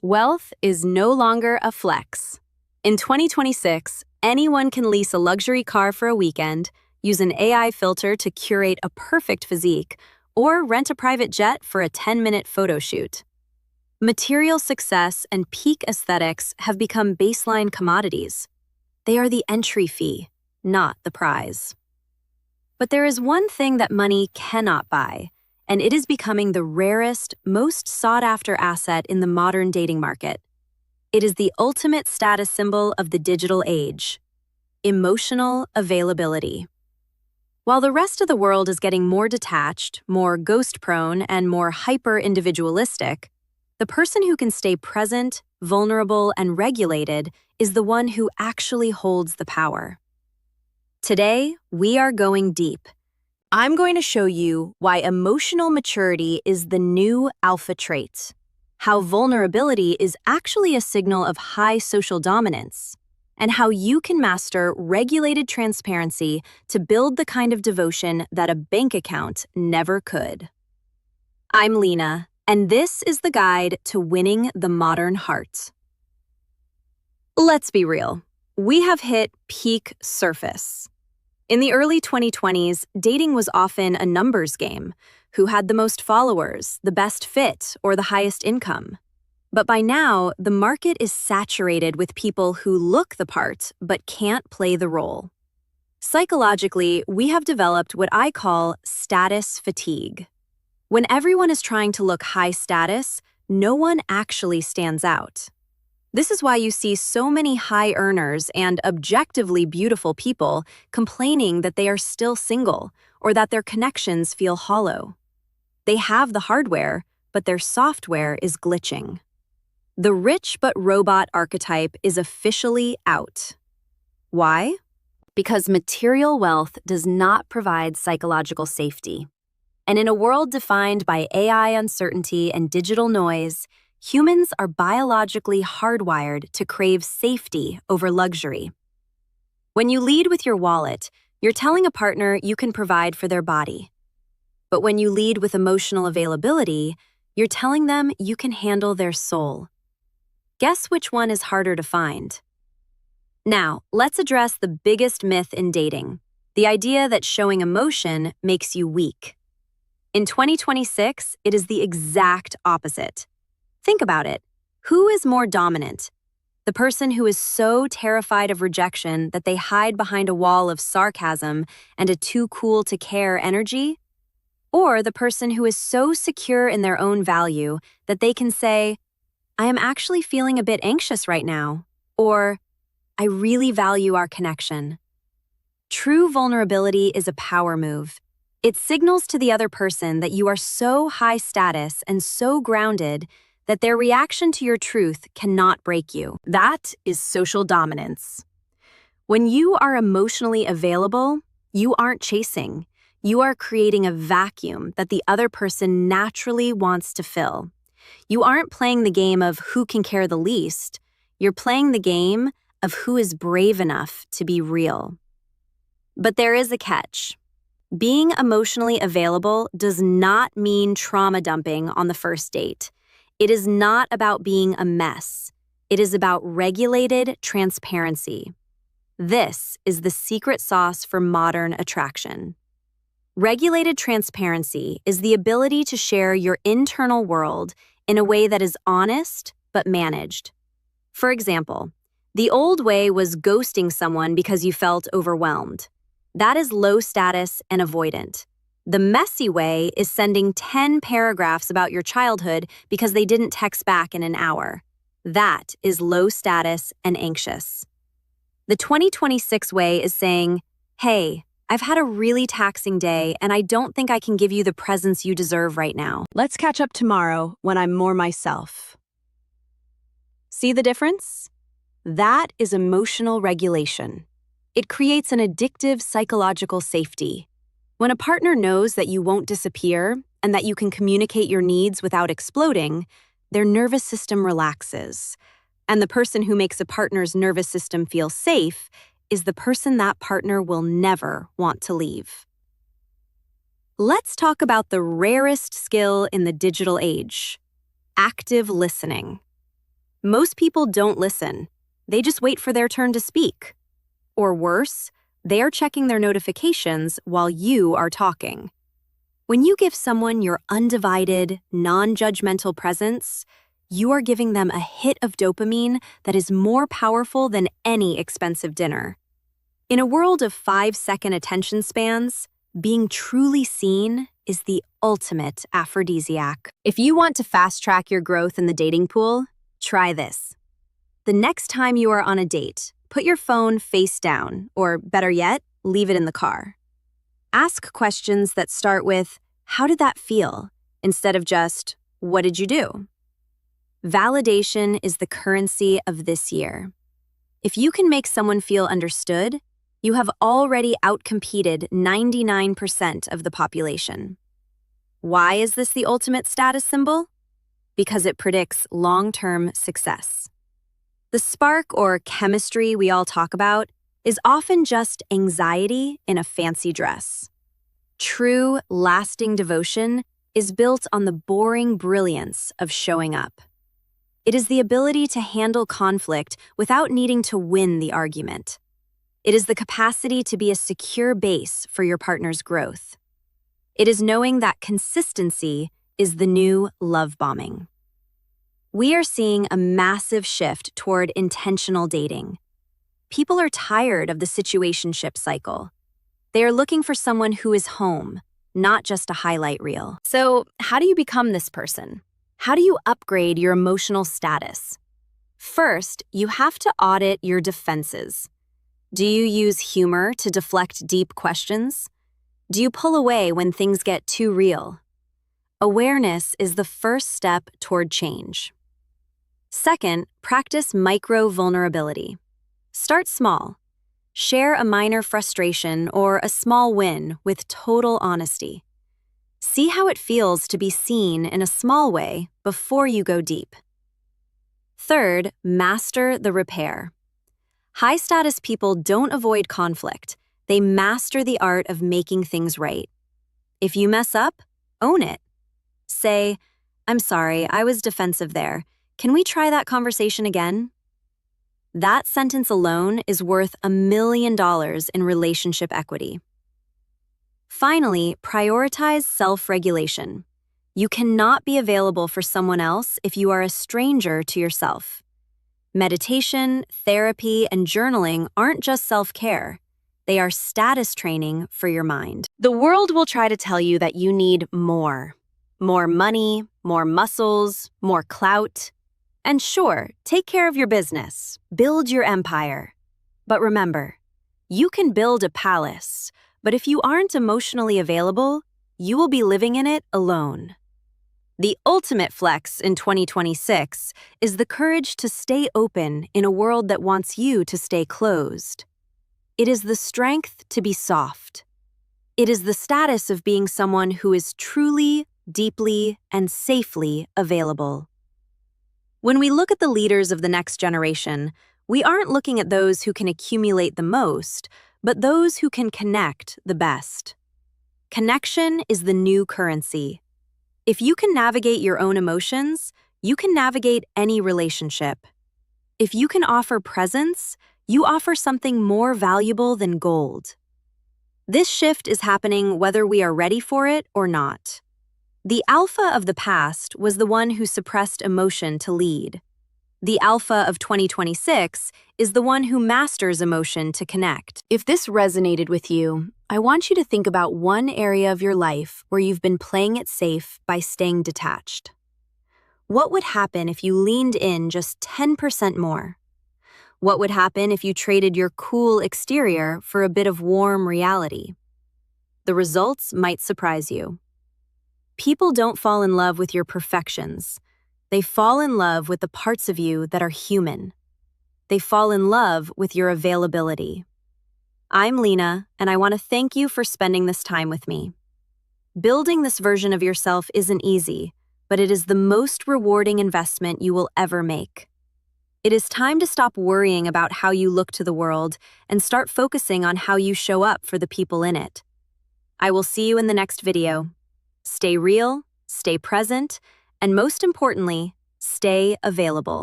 Wealth is no longer a flex. In 2026, anyone can lease a luxury car for a weekend, use an AI filter to curate a perfect physique, or rent a private jet for a 10-minute photo shoot. Material success and peak aesthetics have become baseline commodities. They are the entry fee, not the prize. But there is one thing that money cannot buy, and it is becoming the rarest, most sought-after asset in the modern dating market. It is the ultimate status symbol of the digital age: emotional availability. While the rest of the world is getting more detached, more ghost-prone, and more hyper-individualistic, the person who can stay present, vulnerable, and regulated is the one who actually holds the power. Today, we are going deep. I'm going to show you why emotional maturity is the new alpha trait, how vulnerability is actually a signal of high social dominance, and how you can master regulated transparency to build the kind of devotion that a bank account never could. I'm Lena, and this is the guide to winning the modern heart. Let's be real. We have hit peak surface. In the early 2020s, dating was often a numbers game: who had the most followers, the best fit, or the highest income. But by now, the market is saturated with people who look the part but can't play the role. Psychologically, we have developed what I call status fatigue. When everyone is trying to look high status, no one actually stands out. This is why you see so many high earners and objectively beautiful people complaining that they are still single or that their connections feel hollow. They have the hardware, but their software is glitching. The rich but robot archetype is officially out. Why? Because material wealth does not provide psychological safety. And in a world defined by AI uncertainty and digital noise, humans are biologically hardwired to crave safety over luxury. When you lead with your wallet, you're telling a partner you can provide for their body. But when you lead with emotional availability, you're telling them you can handle their soul. Guess which one is harder to find? Now, let's address the biggest myth in dating: the idea that showing emotion makes you weak. In 2026, it is the exact opposite. Think about it. Who is more dominant? The person who is so terrified of rejection that they hide behind a wall of sarcasm and a too cool to care energy? Or the person who is so secure in their own value that they can say, "I am actually feeling a bit anxious right now," or "I really value our connection." True vulnerability is a power move. It signals to the other person that you are so high status and so grounded that their reaction to your truth cannot break you. That is social dominance. When you are emotionally available, you aren't chasing. You are creating a vacuum that the other person naturally wants to fill. You aren't playing the game of who can care the least. You're playing the game of who is brave enough to be real. But there is a catch. Being emotionally available does not mean trauma dumping on the first date. It is not about being a mess. It is about regulated transparency. This is the secret sauce for modern attraction. Regulated transparency is the ability to share your internal world in a way that is honest but managed. For example, the old way was ghosting someone because you felt overwhelmed. That is low status and avoidant. The messy way is sending 10 paragraphs about your childhood because they didn't text back in an hour. That is low status and anxious. The 2026 way is saying, "Hey, I've had a really taxing day and I don't think I can give you the presents you deserve right now. Let's catch up tomorrow when I'm more myself." See the difference? That is emotional regulation. It creates an addictive psychological safety. When a partner knows that you won't disappear and that you can communicate your needs without exploding, their nervous system relaxes. And the person who makes a partner's nervous system feel safe is the person that partner will never want to leave. Let's talk about the rarest skill in the digital age: active listening. Most people don't listen. They just wait for their turn to speak. Or worse, they are checking their notifications while you are talking. When you give someone your undivided, non-judgmental presence, you are giving them a hit of dopamine that is more powerful than any expensive dinner. In a world of 5-second attention spans, being truly seen is the ultimate aphrodisiac. If you want to fast-track your growth in the dating pool, try this. The next time you are on a date, put your phone face down, or better yet, leave it in the car. Ask questions that start with, "How did that feel?" instead of just, "What did you do?" Validation is the currency of this year. If you can make someone feel understood, you have already outcompeted 99% of the population. Why is this the ultimate status symbol? Because it predicts long-term success. The spark or chemistry we all talk about is often just anxiety in a fancy dress. True, lasting devotion is built on the boring brilliance of showing up. It is the ability to handle conflict without needing to win the argument. It is the capacity to be a secure base for your partner's growth. It is knowing that consistency is the new love bombing. We are seeing a massive shift toward intentional dating. People are tired of the situationship cycle. They are looking for someone who is home, not just a highlight reel. So, how do you become this person? How do you upgrade your emotional status? First, you have to audit your defenses. Do you use humor to deflect deep questions? Do you pull away when things get too real? Awareness is the first step toward change. Second, practice micro-vulnerability. Start small. Share a minor frustration or a small win with total honesty. See how it feels to be seen in a small way before you go deep. Third, master the repair. High-status people don't avoid conflict. They master the art of making things right. If you mess up, own it. Say, "I'm sorry, I was defensive there. Can we try that conversation again?" That sentence alone is worth $1 million in relationship equity. Finally, prioritize self-regulation. You cannot be available for someone else if you are a stranger to yourself. Meditation, therapy, and journaling aren't just self-care. They are status training for your mind. The world will try to tell you that you need more. More money, more muscles, more clout. And sure, take care of your business, build your empire. But remember, you can build a palace, but if you aren't emotionally available, you will be living in it alone. The ultimate flex in 2026 is the courage to stay open in a world that wants you to stay closed. It is the strength to be soft. It is the status of being someone who is truly, deeply, and safely available. When we look at the leaders of the next generation, we aren't looking at those who can accumulate the most, but those who can connect the best. Connection is the new currency. If you can navigate your own emotions, you can navigate any relationship. If you can offer presence, you offer something more valuable than gold. This shift is happening whether we are ready for it or not. The alpha of the past was the one who suppressed emotion to lead. The alpha of 2026 is the one who masters emotion to connect. If this resonated with you, I want you to think about one area of your life where you've been playing it safe by staying detached. What would happen if you leaned in just 10% more? What would happen if you traded your cool exterior for a bit of warm reality? The results might surprise you. People don't fall in love with your perfections. They fall in love with the parts of you that are human. They fall in love with your availability. I'm Lena, and I want to thank you for spending this time with me. Building this version of yourself isn't easy, but it is the most rewarding investment you will ever make. It is time to stop worrying about how you look to the world and start focusing on how you show up for the people in it. I will see you in the next video. Stay real, stay present, and most importantly, stay available.